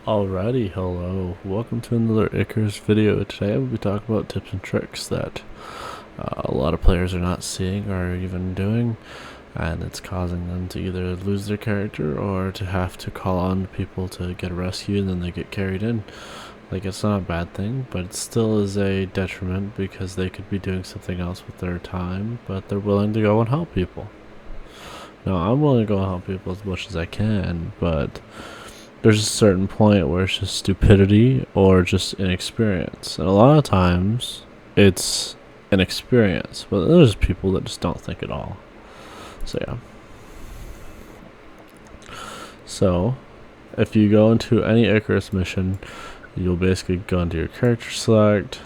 Alrighty, hello. Welcome to another Icarus video. Today we'll be talking about tips and tricks that a lot of players are not seeing or even doing, and it's causing them to either lose their character or to have to call on people to get rescued and then they get carried in. Like, it's not a bad thing, but it still is a detriment because they could be doing something else with their time, but they're willing to go and help people. Now, I'm willing to go and help people as much as I can, but there's a certain point where it's just stupidity or just inexperience. And a lot of times it's inexperience, but there's people that just don't think at all. So yeah. So if you go into any Icarus mission, you'll basically go into your character select,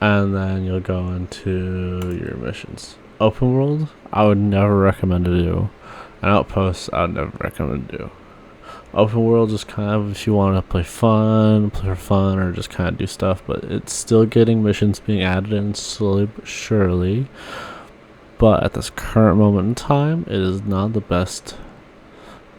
and then you'll go into your missions. Open world, I would never recommend to do. And outposts, I would never recommend to do. Open world, just kind of if you want to play for fun, or just kind of do stuff, but it's still getting missions being added in slowly but surely. But at this current moment in time, it is not the best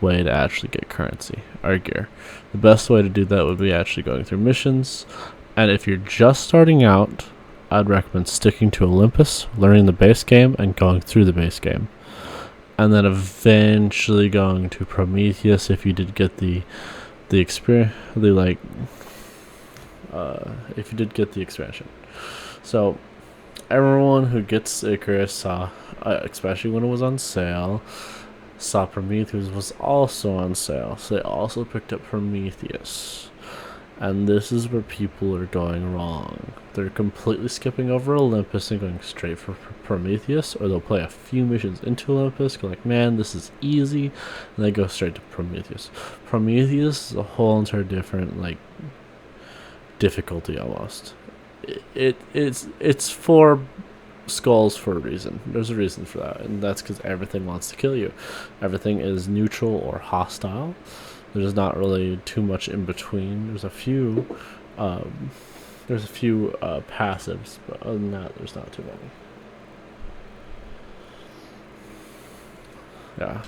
way to actually get currency or gear. The best way to do that would be actually going through missions, and if you're just starting out, I'd recommend sticking to Olympus, learning the base game, and going through the base game. And then eventually going to Prometheus if you did get the experience, if you did get the expansion. So everyone who gets Icarus saw, especially when it was on sale, saw Prometheus was also on sale, so they also picked up Prometheus. And this is where people are going wrong. They're completely skipping over Olympus and going straight for Prometheus, or they'll play a few missions into Olympus, go like, man, this is easy, and they go straight to Prometheus. Prometheus is a whole entire different, difficulty almost. It's for skulls for a reason. There's a reason for that, and that's because everything wants to kill you. Everything is neutral or hostile. There's not really too much in between. There's a few passives, but other than that, there's not too many. Yeah.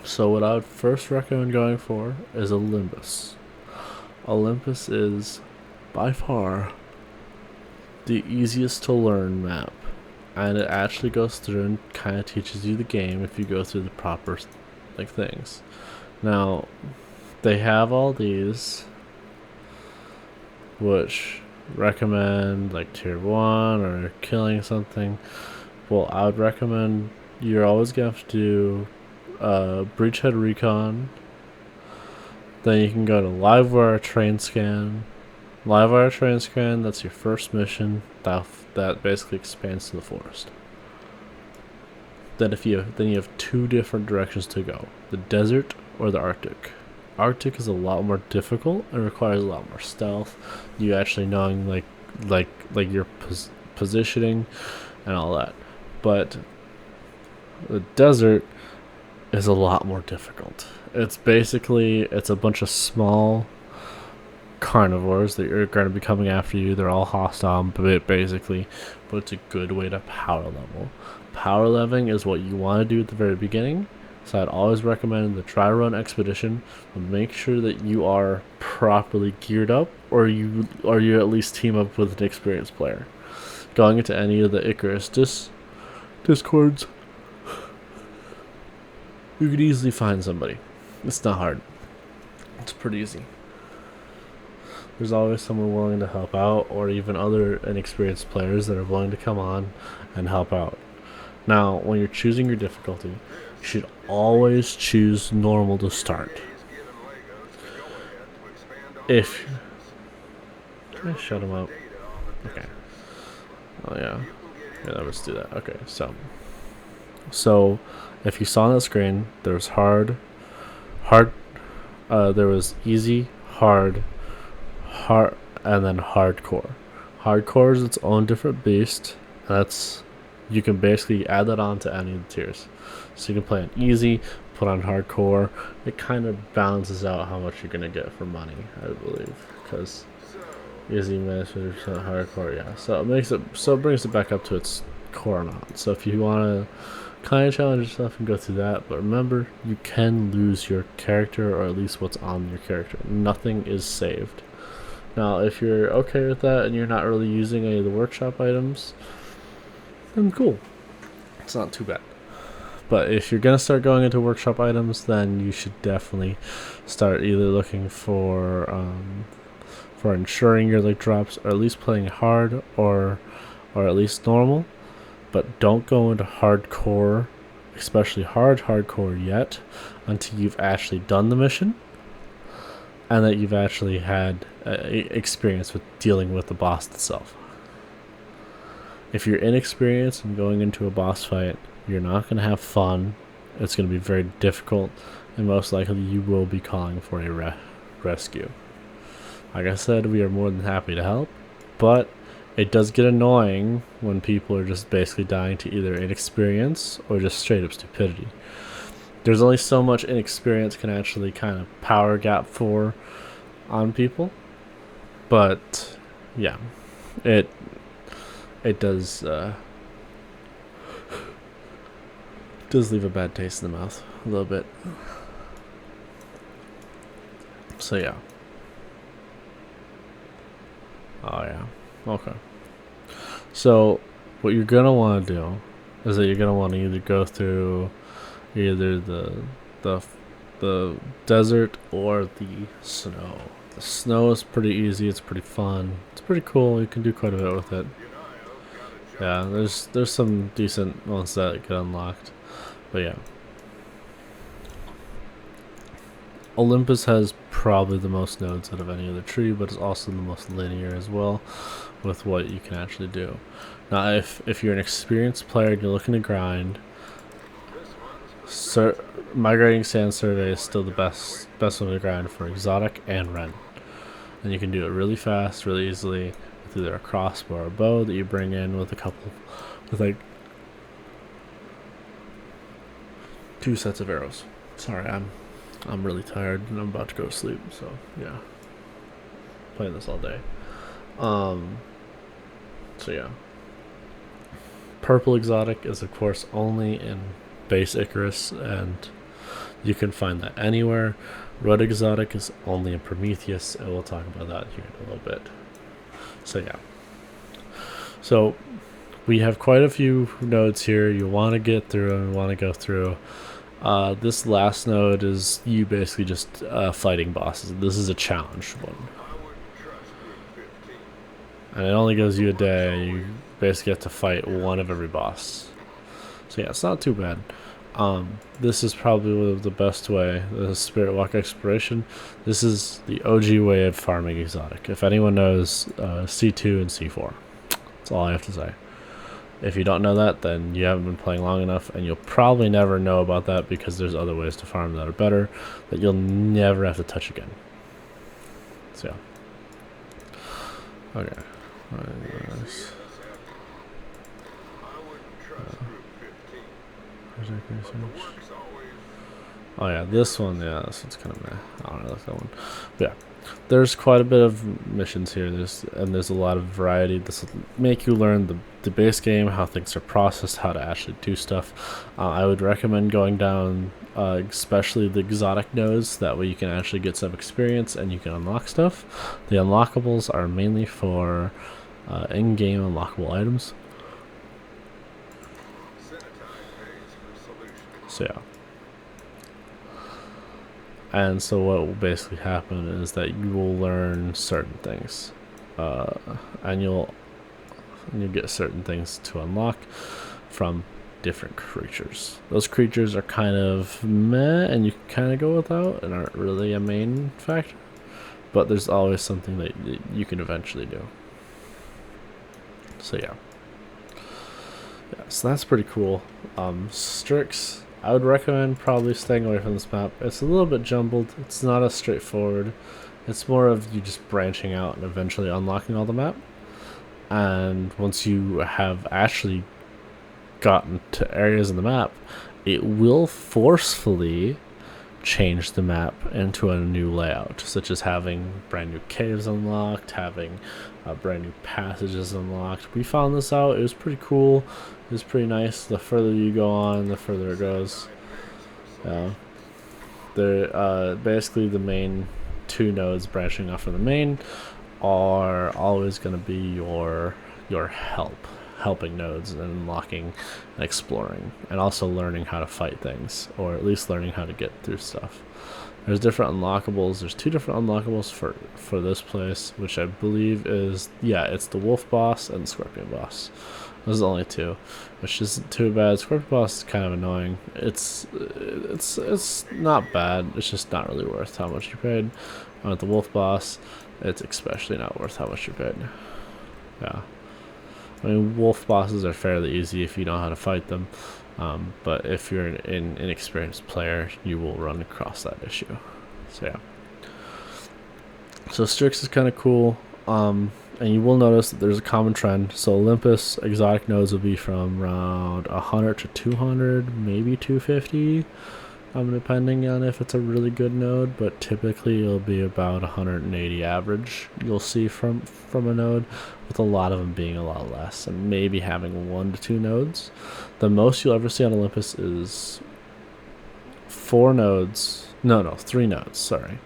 So what I would first recommend going for is Olympus. Olympus is by far the easiest to learn map, and it actually goes through and kind of teaches you the game if you go through the proper things. Now, they have all these, which recommend tier 1 or killing something. Well, I would recommend you're always going to have to do Breachhead Recon. Then you can go to Livewire Train Scan. Livewire Train Scan, that's your first mission. That basically expands to the forest. Then you have two different directions to go: the desert or the Arctic. Arctic is a lot more difficult and requires a lot more stealth. You actually knowing your positioning and all that. But the desert is a lot more difficult. It's a bunch of small carnivores that are going to be coming after you. They're all hostile, basically, but it's a good way to power level. Power leveling is what you want to do at the very beginning, so I'd always recommend the try run expedition, but make sure that you are properly geared up, or you at least team up with an experienced player. Going into any of the Icarus discords, you could easily find somebody. It's not hard. It's pretty easy. There's always someone willing to help out, or even other inexperienced players that are willing to come on and help out. Now, when you're choosing your difficulty, you should always choose normal to start. Can I shut him up? Okay. Oh yeah. Yeah, let's do that. Okay, so if you saw on the screen, there was there was easy, hard, and then hardcore. Hardcore is its own different beast. You can basically add that on to any of the tiers. So you can play on easy, put on hardcore. It kind of balances out how much you're going to get for money, I believe. Because easy minus 50% hardcore, yeah. So it brings it back up to its core amount. So if you want to kind of challenge yourself and go through that. But remember, you can lose your character, or at least what's on your character. Nothing is saved. Now, if you're okay with that and you're not really using any of the workshop items, then cool. It's not too bad. But if you're gonna start going into workshop items, then you should definitely start either looking for ensuring your like drops, or at least playing hard, or at least normal. But don't go into hardcore, especially hardcore yet, until you've actually done the mission, and that you've actually had experience with dealing with the boss itself. If you're inexperienced and going into a boss fight, you're not going to have fun. It's going to be very difficult, and most likely you will be calling for a rescue. Like I said, we are more than happy to help, but it does get annoying when people are just basically dying to either inexperience or just straight up stupidity. There's only so much inexperience can actually kind of power gap for on people, but yeah, it does leave a bad taste in the mouth a little bit. So yeah. Oh yeah. Okay. So what you're gonna want to do is that you're gonna want to either go through either the desert or the snow. The snow is pretty easy. It's pretty fun. It's pretty cool. You can do quite a bit with it. Yeah, there's some decent ones that get unlocked. But yeah. Olympus has probably the most nodes out of any other tree, but it's also the most linear as well with what you can actually do. Now, if you're an experienced player and you're looking to grind, migrating sand survey is still the best one to grind for exotic and Ren. And you can do it really fast, really easily, with either a crossbow or a bow that you bring in with like 2 sets of arrows. Sorry, I'm really tired and I'm about to go to sleep, so yeah. Playing this all day. So yeah. Purple exotic is of course only in base Icarus, and you can find that anywhere. Red exotic is only in Prometheus, and we'll talk about that here in a little bit. So yeah. So we have quite a few nodes here you want to get through and want to go through. This last node is you basically just fighting bosses. This is a challenge one. And it only gives you a day. You basically have to fight one of every boss. So yeah, it's not too bad. This is probably the best way. The Spirit Walk Exploration. This is the OG way of farming exotic. If anyone knows C2 and C4. That's all I have to say. If you don't know that, then you haven't been playing long enough, and you'll probably never know about that because there's other ways to farm that are better that you'll never have to touch again. So yeah. Okay. Oh yeah, this one, this one's kind of meh. I don't really like that one. But yeah, there's quite a bit of missions here. There's a lot of variety. This will make you learn the base game, how things are processed, how to actually do stuff. I would recommend going down, especially the exotic nodes. That way you can actually get some experience and you can unlock stuff. The unlockables are mainly for in-game unlockable items. So yeah. And so what will basically happen is that you will learn certain things, and you'll get certain things to unlock from different creatures. Those creatures are kind of meh, and you can kind of go without, and aren't really a main factor. But there's always something that you can eventually do. So yeah, so that's pretty cool. Strix. I would recommend probably staying away from this map. It's a little bit jumbled. It's not as straightforward. It's more of you just branching out and eventually unlocking all the map. And once you have actually gotten to areas in the map, it will forcefully change the map into a new layout, such as having brand new caves unlocked, having brand new passages unlocked. We found this out. It was pretty cool. It was pretty nice. The further you go on, the further it goes. Basically the main two nodes branching off from the main are always going to be your helping nodes and unlocking and exploring, and also learning how to fight things, or at least learning how to get through stuff. There's different unlockables. There's 2 different unlockables for this place, which I believe is, it's the wolf boss and the scorpion boss. Those are the only 2, which isn't too bad. Scorpion boss is kind of annoying. It's not bad. It's just not really worth how much you paid. With the wolf boss, it's especially not worth how much you paid. Yeah. I mean, wolf bosses are fairly easy if you know how to fight them, but if you're an inexperienced player, you will run across that issue. So yeah. So Strix is kind of cool, and you will notice that there's a common trend. So Olympus exotic nodes will be from around 100 to 200, maybe 250. Depending on if it's a really good node, but typically it'll be about 180 average you'll see from a node, with a lot of them being a lot less, and maybe having 1 to 2 nodes. The most you'll ever see on Olympus is 3 nodes, sorry.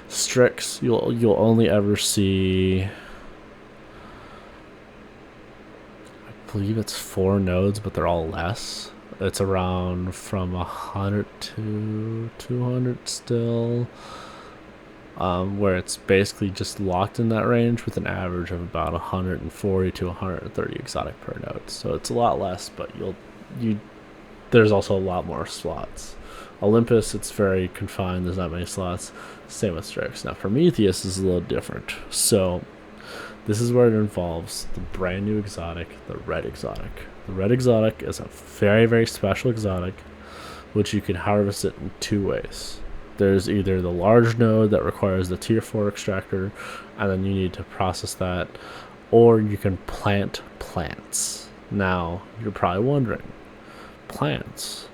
Strix, you'll only ever see, I believe it's 4 nodes, but they're all less. It's around from 100 to 200 still, where it's basically just locked in that range with an average of about 140 to 130 exotic per node. So it's a lot less, but there's also a lot more slots. Olympus, it's very confined. There's not many slots. Same with Strix. Now Prometheus is a little different. So this is where it involves the brand new exotic, the red exotic. The red exotic is a very, very special exotic, which you can harvest it in 2 ways. There's either the large node that requires the tier 4 extractor, and then you need to process that, or you can plant plants. Now, you're probably wondering, plants?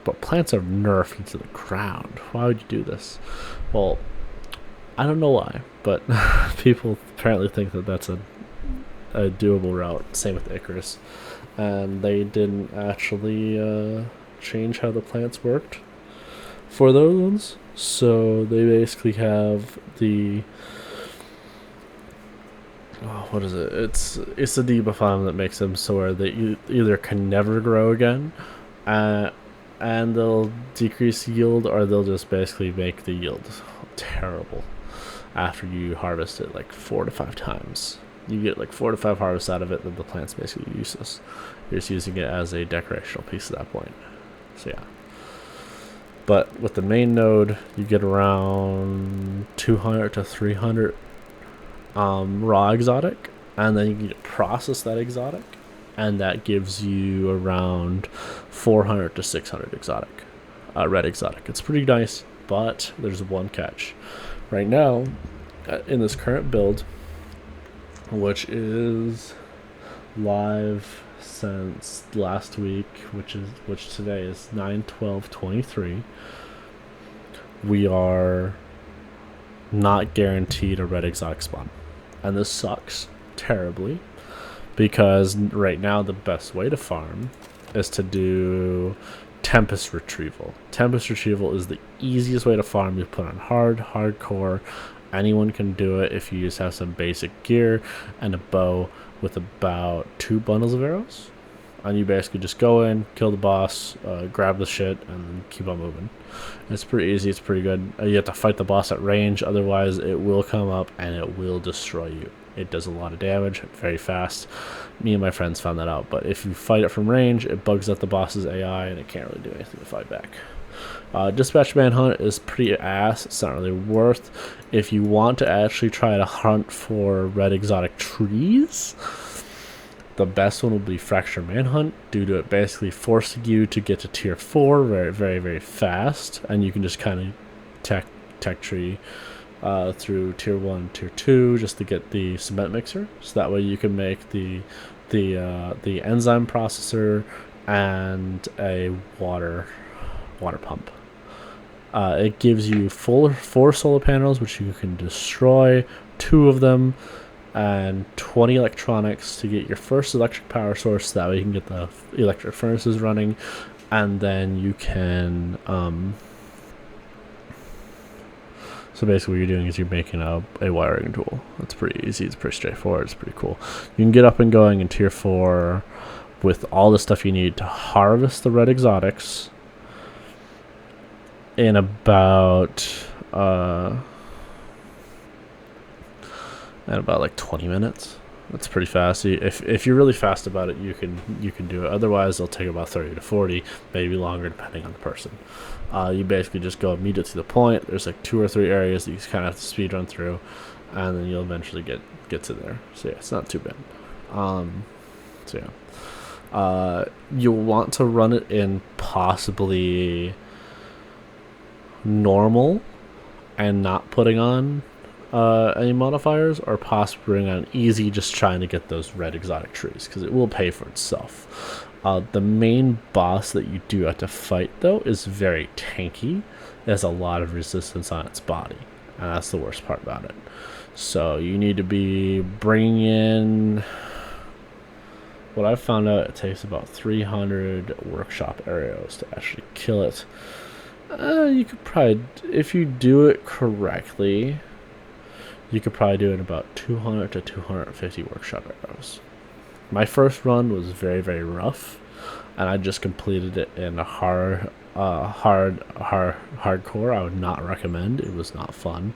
But plants are nerfed into the ground. Why would you do this? Well, I don't know why, but people apparently think that that's a doable route. Same with Icarus. And they didn't actually change how the plants worked for those ones. So they basically have the what is it? It's the debuff on them that makes them so where they either can never grow again, and they'll decrease yield, or they'll just basically make the yield terrible after you harvest it like 4 to 5 times. You get like 4 to 5 harvests out of it, then the plant's basically useless. You're just using it as a decorational piece at that point. So yeah. But with the main node, you get around 200 to 300 raw exotic, and then you can process that exotic, and that gives you around 400 to 600 exotic, red exotic. It's pretty nice, but there's one catch. Right now, in this current build, which is live since last week, which today is 9/12/23, we are not guaranteed a red exotic spawn, and this sucks terribly, because right now the best way to farm is to do Tempest Retrieval. Tempest Retrieval is the easiest way to farm. You put on hardcore. Anyone can do it if you just have some basic gear and a bow with about 2 bundles of arrows. And you basically just go in, kill the boss, grab the shit, and keep on moving. It's pretty easy. It's pretty good. You have to fight the boss at range. Otherwise, it will come up and it will destroy you. It does a lot of damage very fast. Me and my friends found that out. But if you fight it from range, it bugs out the boss's AI, and it can't really do anything to fight back. Dispatch Manhunt is pretty ass. It's not really worth. If you want to actually try to hunt for red exotic trees, the best one will be Fracture Manhunt, due to it basically forcing you to get to tier 4 very, very, very fast, and you can just kind of tech tree through tier 1, tier 2, just to get the cement mixer. So that way you can make the enzyme processor and a water pump. It gives you four solar panels, which you can destroy, 2 of them, and 20 electronics to get your first electric power source. That way you can get the electric furnaces running, and then you can so basically what you're doing is you're making a wiring tool. It's pretty easy, it's pretty straightforward, it's pretty cool. You can get up and going in tier 4 with all the stuff you need to harvest the red exotics in about like 20 minutes. That's pretty fast. If you're really fast about it, you can do it. Otherwise, it'll take about 30 to 40, maybe longer depending on the person. You basically just go immediately to the point. There's like 2 or 3 areas that you kind of have to speed run through, and then you'll eventually get to there. So yeah, it's not too bad. So yeah, you'll want to run it in possibly normal and not putting on any modifiers, or possibly putting on easy, just trying to get those red exotic trees, because it will pay for itself. The main boss that you do have to fight, though, is very tanky. It has a lot of resistance on its body, and that's the worst part about it. So you need to be bringing in... What I've found out, it takes about 300 workshop arrows to actually kill it. You could probably, if you do it correctly, you could probably do it in about 200 to 250 workshop arrows. My first run was very, very rough, and I just completed it in a hardcore. I would not recommend. It was not fun.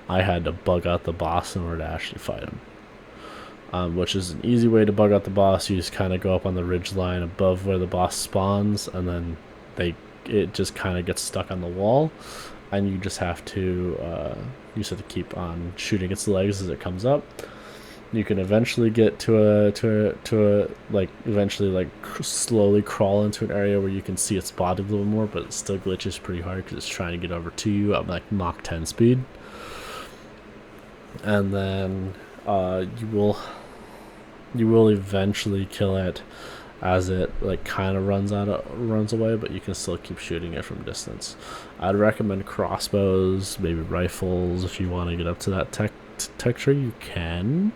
I had to bug out the boss in order to actually fight him, which is an easy way to bug out the boss. You just kind of go up on the ridge line above where the boss spawns, and then it just kind of gets stuck on the wall, and you just have to keep on shooting its legs as it comes up. You can eventually get to slowly crawl into an area where you can see its body a little more, but it still glitches pretty hard because it's trying to get over to you at like Mach 10 speed. And then you will eventually kill it as it like kind of runs away, but you can still keep shooting it from distance. I'd recommend crossbows, maybe rifles, if you want to get up to that texture. You can.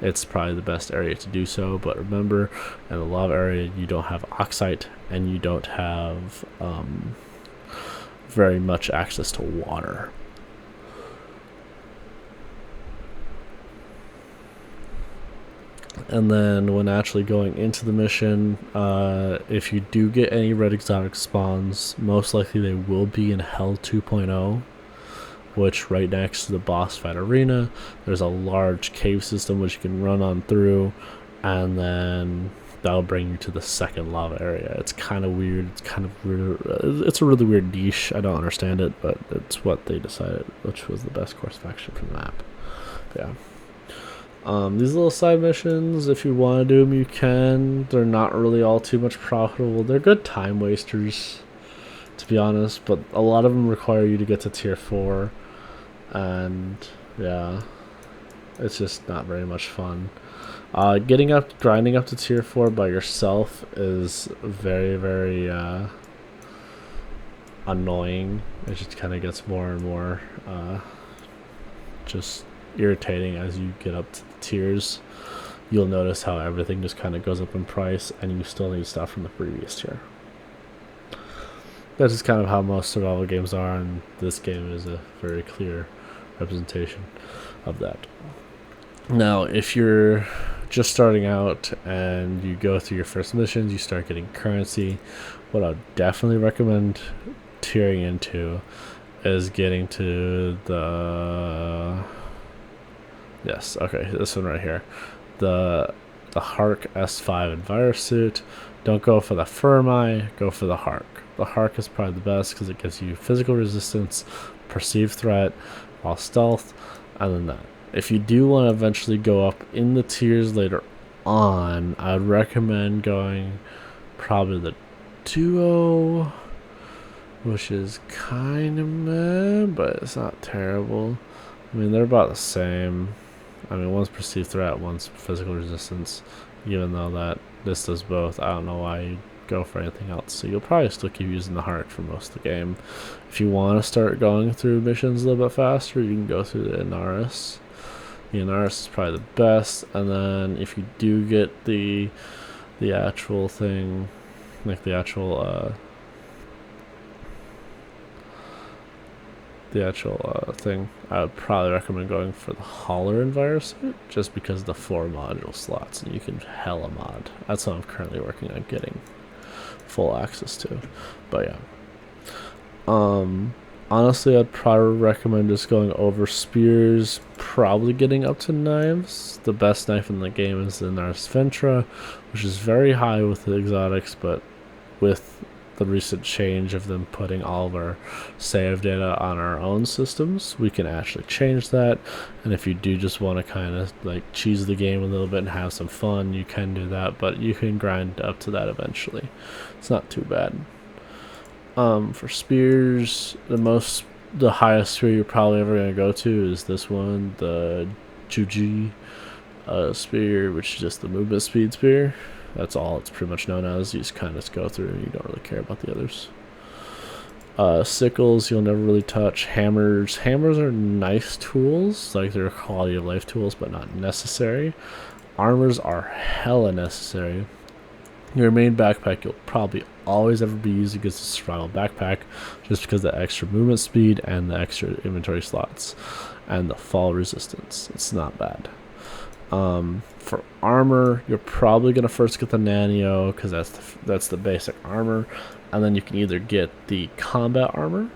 It's probably the best area to do so, but remember, in the lava area you don't have oxite, and you don't have very much access to water. And then when actually going into the mission, if you do get any red exotic spawns, most likely they will be in Hell 2.0, which right next to the boss fight arena, there's a large cave system which you can run on through, and then that'll bring you to the second lava area. It's kind of weird. It's a really weird niche. I don't understand it, but it's what they decided, which was the best course of action for the map. But yeah. These little side missions, if you want to do them, you can. They're not really all too much profitable. They're good time wasters, to be honest, but a lot of them require you to get to tier 4, and yeah, it's just not very much fun. Grinding up to tier 4 by yourself is very, very annoying. It just kind of gets more and more just irritating as you get up to the tiers. You'll notice how everything just kind of goes up in price, and you still need stuff from the previous tier. That's just kind of how most survival games are, and this game is a very clear representation of that. Now, if you're just starting out and you go through your first missions, you start getting currency, what I would definitely recommend tiering into is getting to the... Yes, okay, this one right here. The Hark S5 Envirosuit. Don't go for the Fermi, go for the Hark. The Hark is probably the best because it gives you physical resistance, perceived threat, while stealth, and then that. If you do want to eventually go up in the tiers later on, I would recommend going probably the Duo, which is kind of meh, but it's not terrible. I mean, they're about the same. I mean, one's perceived threat, one's physical resistance, even though that this does both. I don't know why you go for anything else. So you'll probably still keep using the heart for most of the game. If you want to start going through missions a little bit faster, you can go through the Icarus. The Icarus is probably the best, and then if you do get the actual thing, like the actual thing, I would probably recommend going for the Holler Envirosuit, just because of the 4 module slots, and you can hella mod. That's what I'm currently working on getting full access to. But yeah, honestly, I'd probably recommend just going over spears, probably getting up to knives. The best knife in the game is the Nars Ventra, which is very high with the exotics, but with the recent change of them putting all of our save data on our own systems, we can actually change that. And if you do just want to kind of like cheese the game a little bit and have some fun, you can do that, but you can grind up to that eventually. It's not too bad. For spears, the highest spear you're probably ever going to go to is this one, the Juji spear, which is just the movement speed spear. That's all it's pretty much known as. You just kind of go through and you don't really care about the others. Sickles, you'll never really touch. Hammers are nice tools, like they're quality of life tools, but not necessary. Armors are hella necessary. Your main backpack you'll probably always ever be using is a survival backpack, just because of the extra movement speed and the extra inventory slots and the fall resistance. It's not bad. For armor, you're probably gonna first get the Nanio, because that's the basic armor, and then you can either get the combat armor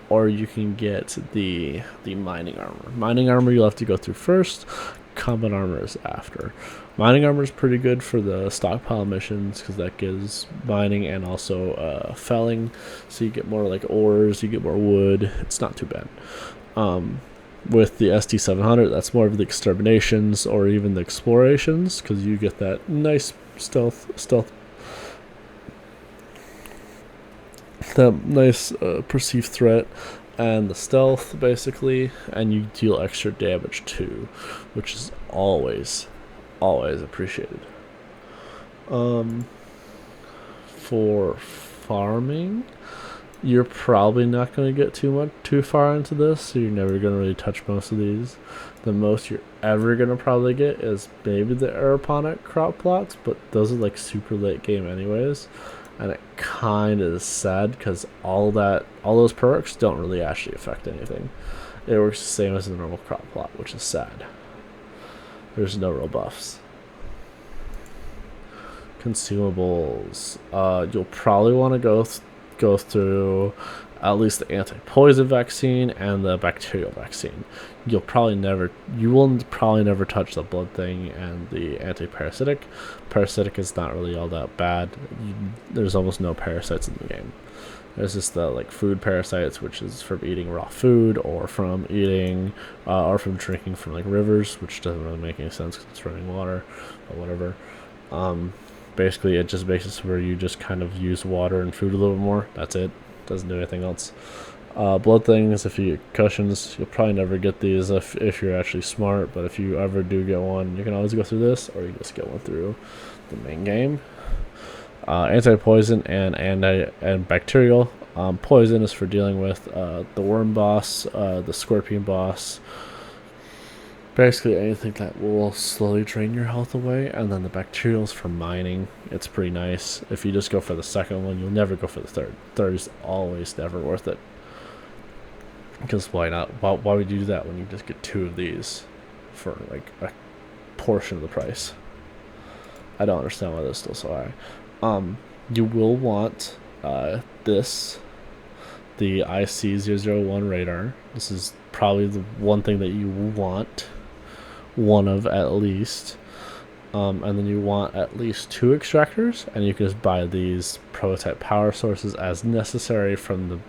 or you can get the mining armor. Mining armor you'll have to go through first. Combat armor is after. Mining armor is pretty good for the stockpile missions, because that gives mining and also felling, so you get more like ores, you get more wood. It's not too bad. With the ST700, that's more of the exterminations or even the explorations, because you get that nice stealth, that nice perceived threat and the stealth basically, and you deal extra damage too, which is always appreciated. For farming, you're probably not going to get too far into this, so you're never going to really touch most of these. The most you're ever going to probably get is maybe the aeroponic crop plots, but those are like super late game anyways, and it kind of is sad because all those perks don't really actually affect anything. It works the same as the normal crop plot, which is sad. There's no real buffs. Consumables, you'll probably want to go through at least the anti-poison vaccine and the bacterial vaccine. You will probably never touch the blood thing and the anti-parasitic. Parasitic is not really all that bad. There's almost no parasites in the game. There's just the like food parasites, which is from eating raw food or from eating or from drinking from like rivers, which doesn't really make any sense because it's running water, but whatever. Basically, it just makes it where you just kind of use water and food a little bit more. That's it. Doesn't do anything else. Blood things, if you get cushions, you'll probably never get these if you're actually smart, but if you ever do get one, you can always go through this, or you just get one through the main game. Anti-poison and bacterial. Poison is for dealing with the worm boss, the scorpion boss, basically anything that will slowly drain your health away. And then the bacterials for mining. It's pretty nice. If you just go for the second one, you'll never go for the third. Third is always never worth it, because why not? Why would you do that when you just get 2 of these for like a portion of the price? I don't understand why that's still so high. You will want the IC001 radar. This is probably the one thing that you want, one of at least. And then you want at least 2 extractors, and you can just buy these prototype power sources as necessary from the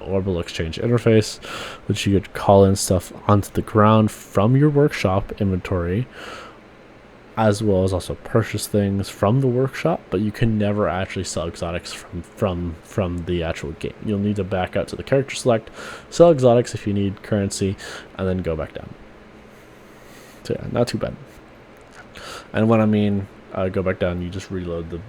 orbital exchange interface, which you could call in stuff onto the ground from your workshop inventory, as well as also purchase things from the workshop, but you can never actually sell exotics from the actual game. You'll need to back out to the character select, sell exotics if you need currency, and then go back down. So yeah, not too bad. And when I mean go back down. You just reload the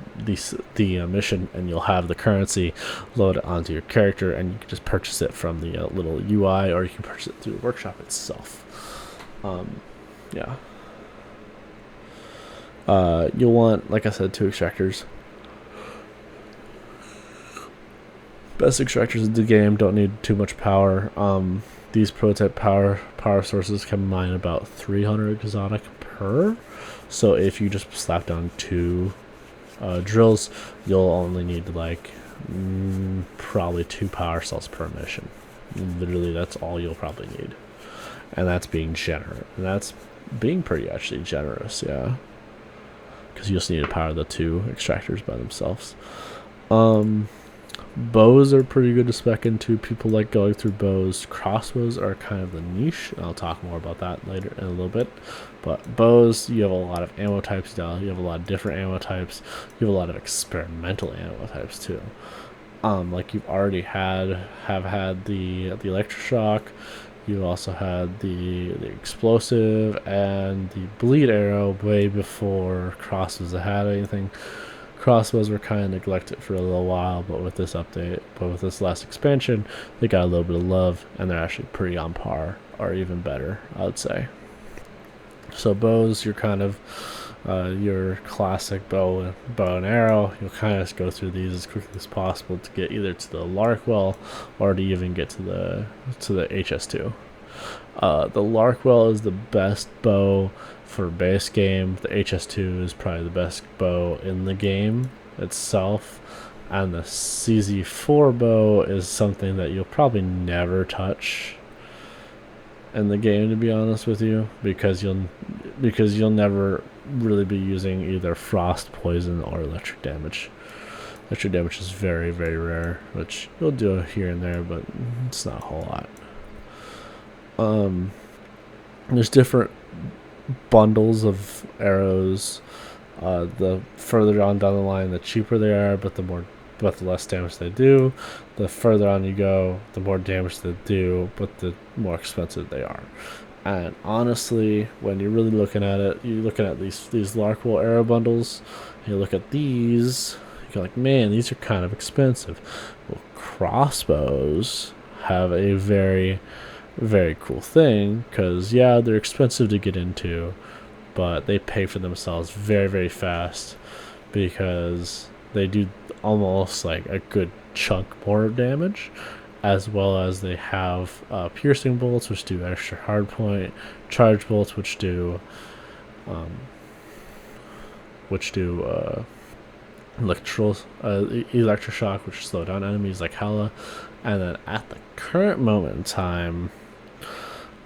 mission, and you'll have the currency load onto your character, and you can just purchase it from the little UI, or you can purchase it through the workshop itself. Yeah. You'll want, like I said, 2 extractors. Best extractors in the game, don't need too much power. These prototype power sources can mine about 300 exotic per. So if you just slap down 2 drills, you'll only need like probably 2 power cells per mission. Literally, that's all you'll probably need, and that's being generous. And that's being pretty actually generous, yeah. Because you just need to power the 2 extractors by themselves. Bows are pretty good to spec into. People like going through bows. Crossbows are kind of the niche. I'll talk more about that later in a little bit. But bows, you have a lot of ammo types now. You have a lot of different ammo types. You have a lot of experimental ammo types too. Like you've already have had the electroshock. You also had the explosive and the bleed arrow way before crossbows had anything. Crossbows were kind of neglected for a little while, but with this update, with this last expansion, they got a little bit of love, and they're actually pretty on par, or even better, I would say. So bows, you're kind of your classic bow and arrow. You'll kind of just go through these as quickly as possible to get either to the Larkwell or to even get to the HS2. The Larkwell is the best bow for base game. The HS2 is probably the best bow in the game itself, and the CZ4 bow is something that you'll probably never touch in the game, to be honest with you, because you'll never really be using either frost, poison, or electric damage. Electric damage is very, very rare, which you'll do here and there, but it's not a whole lot. There's different bundles of arrows. The further on down the line, the cheaper they are, but the less damage they do. The further on you go, the more damage they do, but the more expensive they are. And honestly, when you're really looking at it, you're looking at these Larkwell arrow bundles, and you look at these, you're like, man, these are kind of expensive. Well, crossbows have a very, very cool thing, because yeah, they're expensive to get into, but they pay for themselves very, very fast, because they do almost like a good chunk more damage, as well as they have piercing bolts, which do extra hardpoint, charge bolts, which do electroshock, which slow down enemies like hella. And then at the current moment in time,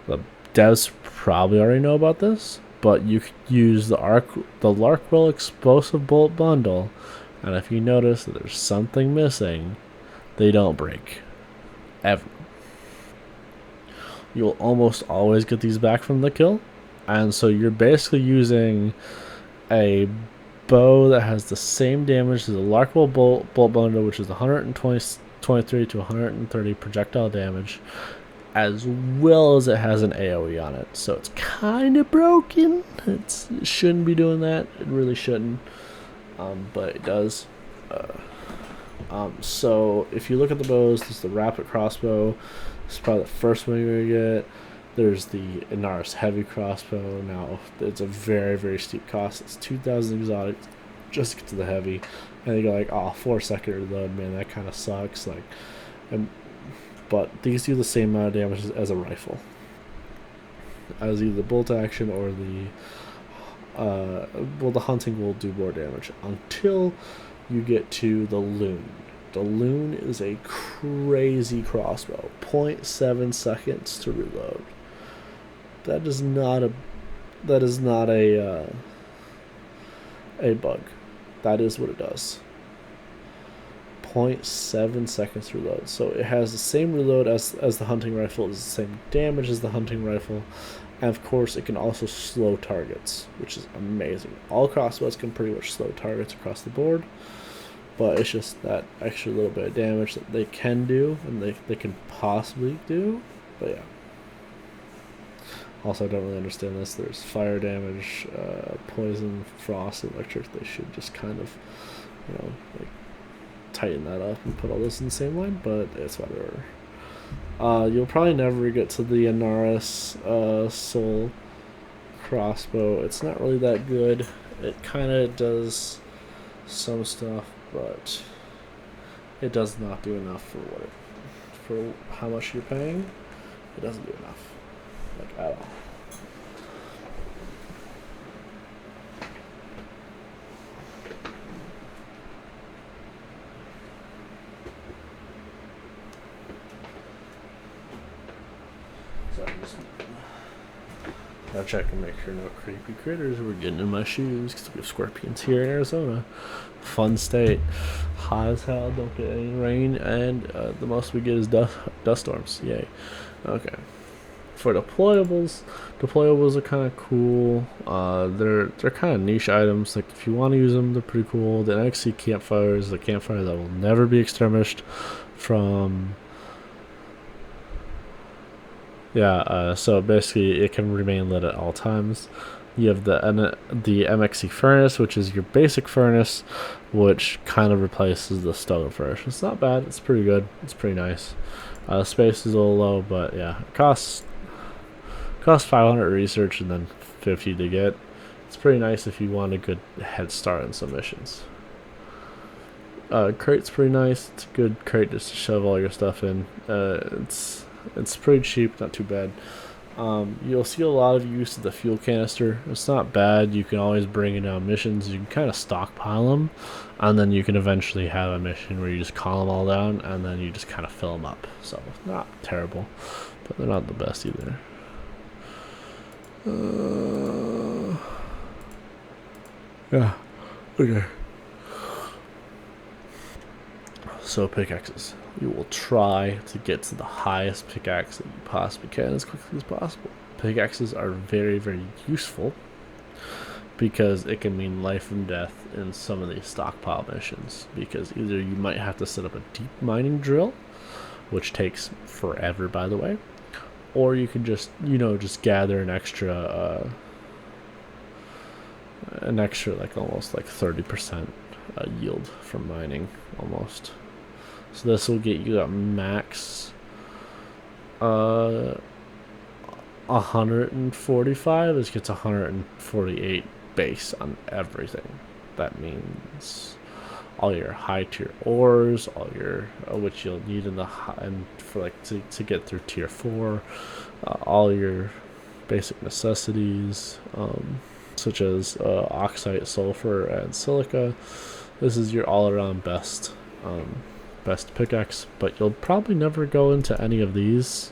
the devs probably already know about this, but you could use the Larkwell explosive bolt bundle, and if you notice that there's something missing, they don't break. Ever. You'll almost always get these back from the kill, and so you're basically using a bow that has the same damage as the Larkwell bolt bundle, which is 123 to 130 projectile damage, as well as it has an AoE on it. So it's kind of broken. It shouldn't be doing that. It really shouldn't, but it does. So if you look at the bows, there's the rapid crossbow. This is probably the first one you're gonna get. There's the Icarus heavy crossbow. Now it's a very, very steep cost. It's 2,000 exotic just to get to the heavy, and you go like, oh, 4-second reload, man, that kind of sucks. Like, but these do the same amount of damage as a rifle, as either the bolt action or the hunting will do more damage until you get to the loon. The loon is a crazy crossbow. 0.7 seconds to reload. That is not a bug. That is what it does. 0.7 seconds to reload. So it has the same reload as the hunting rifle. It's the same damage as the hunting rifle. And of course, it can also slow targets, which is amazing. All crossbows can pretty much slow targets across the board, but it's just that extra little bit of damage that they can do, and they can possibly do. But yeah. Also, I don't really understand this. There's fire damage, poison, frost, electric. They should just kind of, like tighten that up and put all this in the same line, but it's whatever. You'll probably never get to the Anaris soul crossbow. It's not really that good. It kind of does some stuff, but it does not do enough for how much you're paying. It doesn't do enough, like at all. So I'm just gotta check and make sure no creepy critters were getting in my shoes, because we have scorpions here in Arizona. Fun state, hot as hell, don't get any rain, and the most we get is dust storms. Yay. Okay. For deployables are kind of cool. They're kind of niche items. Like if you want to use them, they're pretty cool. The NXT campfires, the campfire that will never be extinguished from. Yeah. So basically, it can remain lit at all times. You have the MXC furnace, which is your basic furnace, which kind of replaces the stone furnace. It's not bad. It's pretty good. It's pretty nice. Space is a little low, but yeah, it costs 500 research and then 50 to get. It's pretty nice if you want a good head start in some missions. Crate's pretty nice. It's a good crate just to shove all your stuff in. It's pretty cheap, not too bad. You'll see a lot of use of the fuel canister. It's not bad. You can always bring it down missions. You can kind of stockpile them, and then you can eventually have a mission where you just call them all down, and then you just kind of fill them up. So, not terrible, but they're not the best either. Yeah. Okay. So pickaxes. You will try to get to the highest pickaxe that you possibly can as quickly as possible. Pickaxes are very, very useful because it can mean life and death in some of these stockpile missions. Because either you might have to set up a deep mining drill, which takes forever, by the way, or you could just gather an extra like almost like 30% yield from mining almost. So this will get you at max 145. This gets 148 base on everything. That means all your high tier ores, all your which you'll need in the and for like to get through tier 4, all your basic necessities, such as oxide, sulfur, and silica. This is your all-around best pickaxe, but you'll probably never go into any of these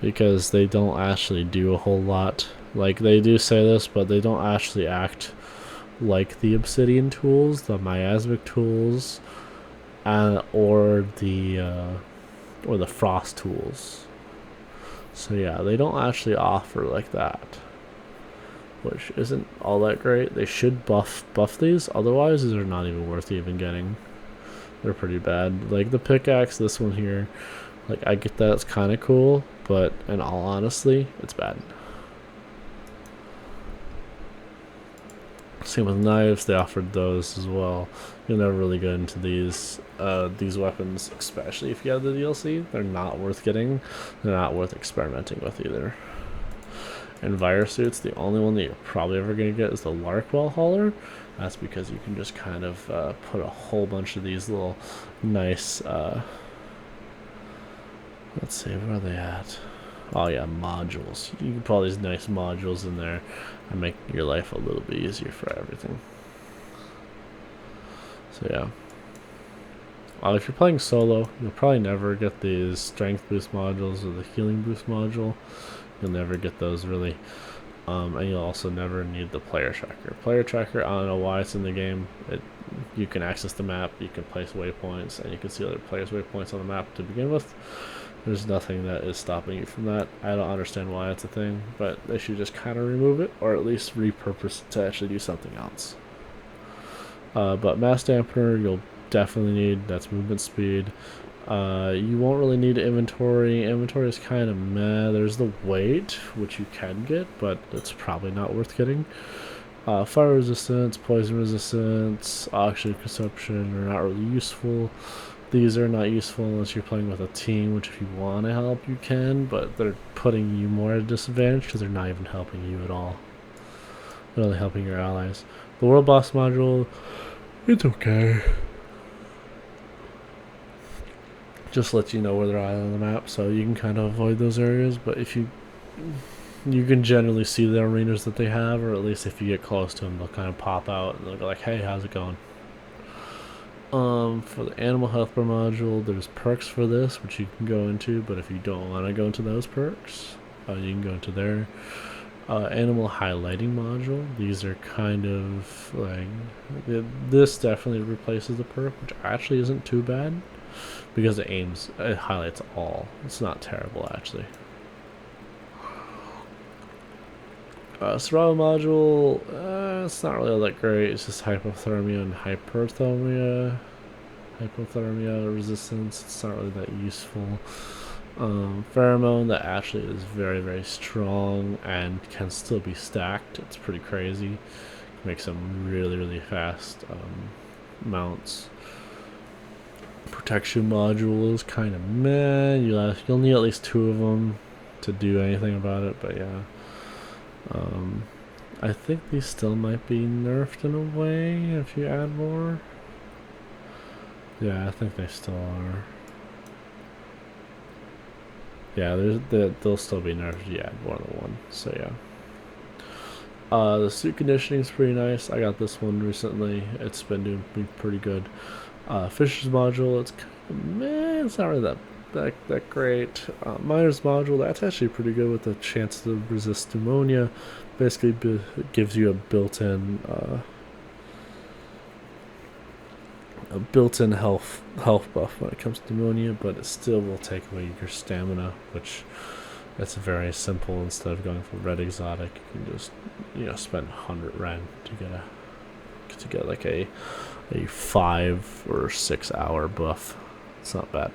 because they don't actually do a whole lot. Like, they do say this, but they don't actually act like the obsidian tools, the miasmic tools, or the frost tools. So yeah, they don't actually offer like that, which isn't all that great. They should buff these, otherwise these are not even worth even getting. They're pretty bad. Like the pickaxe, this one here, like I get that it's kind of cool, but in all honesty, it's bad. Same with knives, they offered those as well. You'll never really get into these weapons, especially if you have the DLC. They're not worth getting. They're not worth experimenting with either. And Virusuits, the only one that you're probably ever going to get is the Larkwell Hauler. That's because you can just kind of put a whole bunch of these little nice, let's see, where are they at? Oh yeah, modules. You can put all these nice modules in there and make your life a little bit easier for everything. So yeah. If you're playing solo, you'll probably never get these strength boost modules or the healing boost module. You'll never get those really. And you'll also never need the player tracker. Player tracker, I don't know why it's in the game. You can access the map, you can place waypoints, and you can see other players' waypoints on the map to begin with. There's nothing that is stopping you from that. I don't understand why it's a thing, but they should just kind of remove it, or at least repurpose it to actually do something else. But mass dampener, you'll definitely need, that's movement speed. You won't really need inventory. Inventory is kind of meh. There's the weight, which you can get, but it's probably not worth getting. Fire resistance, poison resistance, oxygen consumption are not really useful. These are not useful unless you're playing with a team, which if you want to help, you can, but they're putting you more at a disadvantage because they're not even helping you at all. They're only helping your allies. The World Boss module, it's okay. Just lets you know where they're at on the map, so you can kind of avoid those areas, but if you can generally see the arenas that they have, or at least if you get close to them, they'll kind of pop out and they'll go like, hey, how's it going? For the animal health bar module, there's perks for this, which you can go into, but if you don't want to go into those perks, you can go into there. Animal highlighting module, these are kind of like, this definitely replaces the perk, which actually isn't too bad, because it highlights all. It's not terrible, actually. Survival module, it's not really all that great. It's just hypothermia and hyperthermia. Hypothermia resistance, it's not really that useful. Pheromone, that actually is very, very strong and can still be stacked. It's pretty crazy. Make some really, really fast mounts. Protection module is kind of meh. You'll need at least 2 of them to do anything about it, but yeah. I think these still might be nerfed in a way if you add more. Yeah, I think they still are. Yeah, they'll still be nerfed if you add more than one. So yeah. The suit conditioning is pretty nice. I got this one recently. It's been doing pretty good. Fisher's module, it's kind of meh. It's not really that great. Miner's module, that's actually pretty good with the chance to resist pneumonia. Basically, gives you a built-in health buff when it comes to pneumonia, but it still will take away your stamina, which it's very simple. Instead of going for red exotic, you can just spend 100 ren to get like a 5 or 6 hour buff. It's not bad.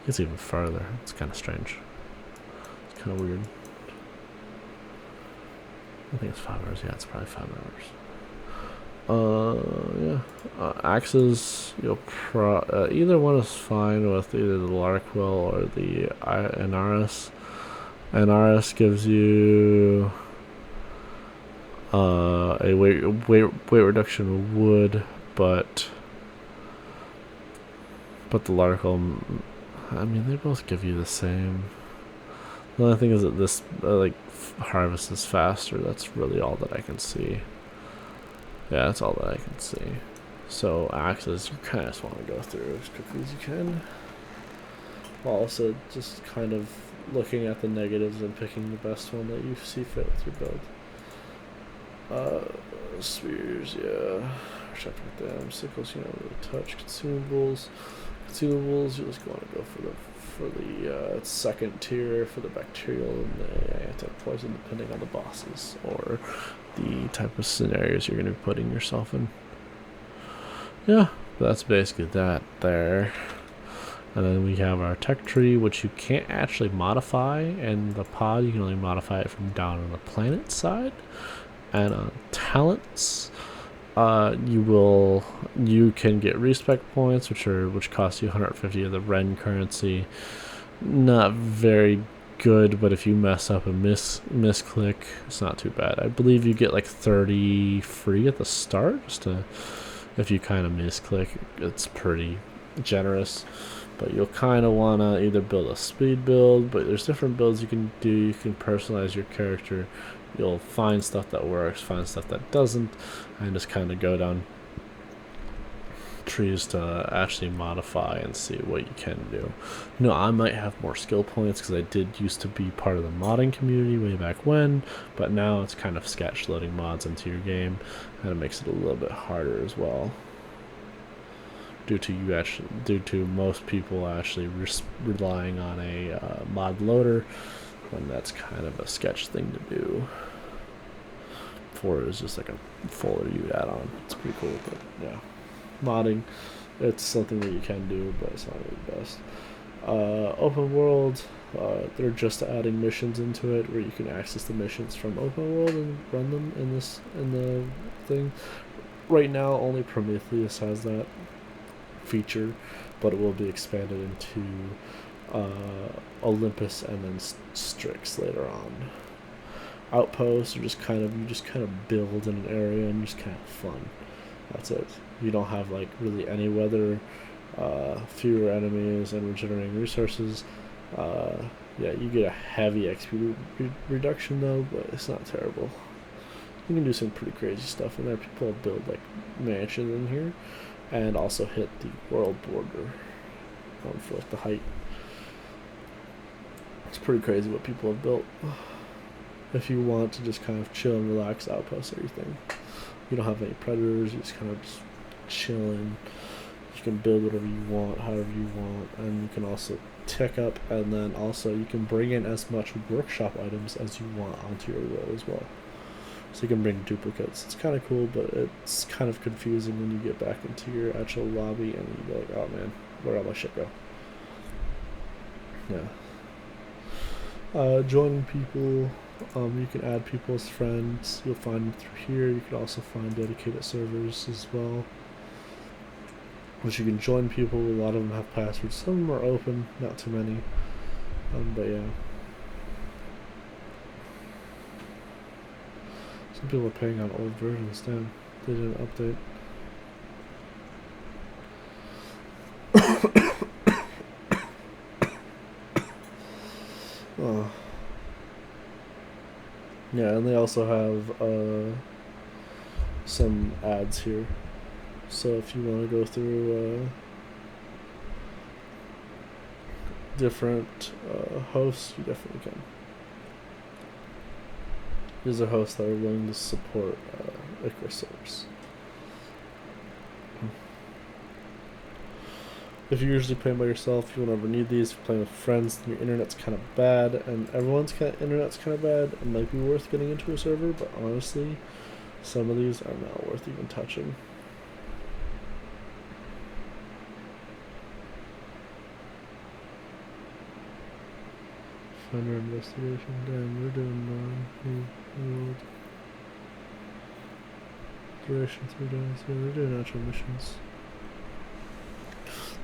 It's even further. It's kind of strange. It's kind of weird. I think it's 5 hours. Yeah, it's probably 5 hours. Axes, either one is fine with either the Larkwell or the Icarus. Icarus gives you a weight reduction of wood, but the Larkwell, I mean, they both give you the same. The only thing is that this harvest is faster. That's really all that I can see. Yeah, that's all that I can see. So axes, you kind of just want to go through as quickly as you can, while also just kind of looking at the negatives and picking the best one that you see fit with your build. Spears, yeah. Check with them. Sickles, you don't really touch. Consumables, you just want to go for the second tier for the bacterial and the anti-poison, depending on the bosses or the type of scenarios you're going to be putting yourself in. Yeah, that's basically that there. And then we have our tech tree, which you can't actually modify in the pod. You can only modify it from down on the planet side. And on talents, you can get respec points, which cost you 150 of the Ren currency. Not very good, but if you mess up a misclick, it's not too bad. I believe you get like 30 free at the start, if you kind of misclick. It's pretty generous, but you'll kind of want to either build a speed build, but there's different builds you can do. You can personalize your character. You'll find stuff that works, find stuff that doesn't, and just kind of go down trees to actually modify and see what you can do. I might have more skill points because I did used to be part of the modding community way back when, but now it's kind of sketch loading mods into your game, and it makes it a little bit harder as well. Due to most people actually relying on a mod loader, when that's kind of a sketch thing to do. 4 is just like a folder you add on. It's pretty cool, but yeah. modding. It's something that you can do, but it's not really the best. Open world, they're just adding missions into it where you can access the missions from open world and run them in the thing. Right now, only Prometheus has that feature, but it will be expanded into Olympus and then Strix later on. Outposts are just kind of build in an area and just kind of fun. That's it. You don't have like really any weather, fewer enemies, and regenerating resources. Yeah, you get a heavy XP reduction though, but it's not terrible. You can do some pretty crazy stuff in there. People build like mansions in here, and also hit the world border for like the height. It's pretty crazy what people have built. If you want to just kind of chill and relax, outposts everything. You don't have any predators. You just kind of just chilling. You can build whatever you want, however you want, and you can also tech up, and then also you can bring in as much workshop items as you want onto your world as well. So you can bring duplicates. It's kind of cool, but it's kind of confusing when you get back into your actual lobby and you go like, oh man, where'd all my shit go? Yeah. Joining people. You can add people as friends. You'll find them through here. You can also find dedicated servers as well, which you can join people. A lot of them have passwords. Some of them are open, not too many. But yeah. Some people are paying on old versions. Damn, they didn't update. Oh. Yeah, and they also have some ads here. So if you want to go through different hosts, you definitely can. These are hosts that are willing to support Icarus servers. If you're usually playing by yourself, you won't ever need these. If you're playing with friends, then your internet's kind of bad, and everyone's internet's kind of bad. It might be worth getting into a server, but honestly, some of these are not worth even touching. Finder investigation. Damn, we're doing world duration 3 days. Yeah, we're doing actual missions.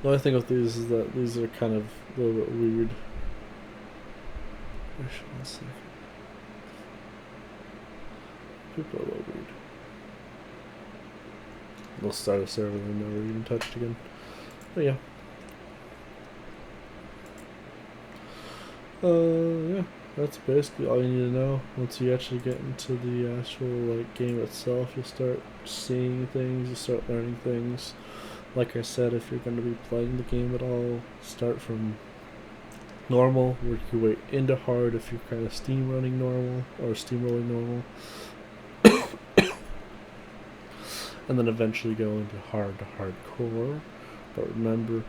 The only thing with these is that these are kind of a little bit weird. Actually, 1 second. People are a little weird. We'll start a server and never even touched again. But yeah. Yeah, that's basically all you need to know. Once you actually get into the actual like game itself, you'll start seeing things, you start learning things. Like I said, if you're going to be playing the game at all, start from normal, work your way into hard if you're kind of steamrolling normal, and then eventually go into hard to hardcore. But remember,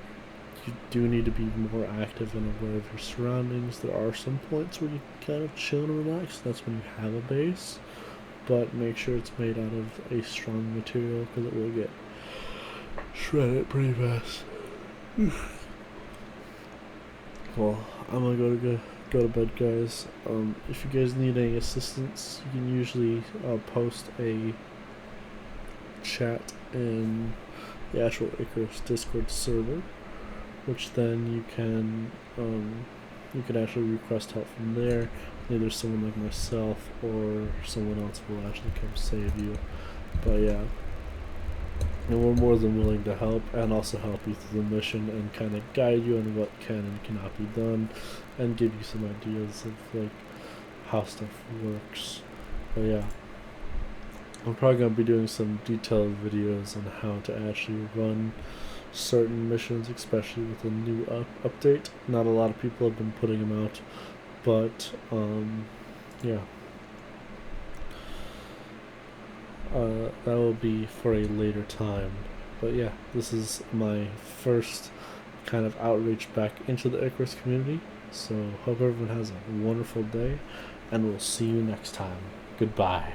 you do need to be more active and aware of your surroundings. There are some points where you can kind of chill and relax. That's when you have a base, but make sure it's made out of a strong material because it will get shredded pretty fast. Well, I'm gonna go to bed, guys. If you guys need any assistance, you can usually post a chat in the actual Icarus Discord server, which then you can actually request help from there. Either someone like myself or someone else will actually come save you. But yeah, and we're more than willing to help and also help you through the mission and kind of guide you on what can and cannot be done and give you some ideas of like how stuff works. But yeah, I'm probably going to be doing some detailed videos on how to actually run certain missions, especially with a new update. Not a lot of people have been putting them out, but yeah. That will be for a later time. But yeah, this is my first kind of outreach back into the Icarus community. So hope everyone has a wonderful day, and we'll see you next time. Goodbye.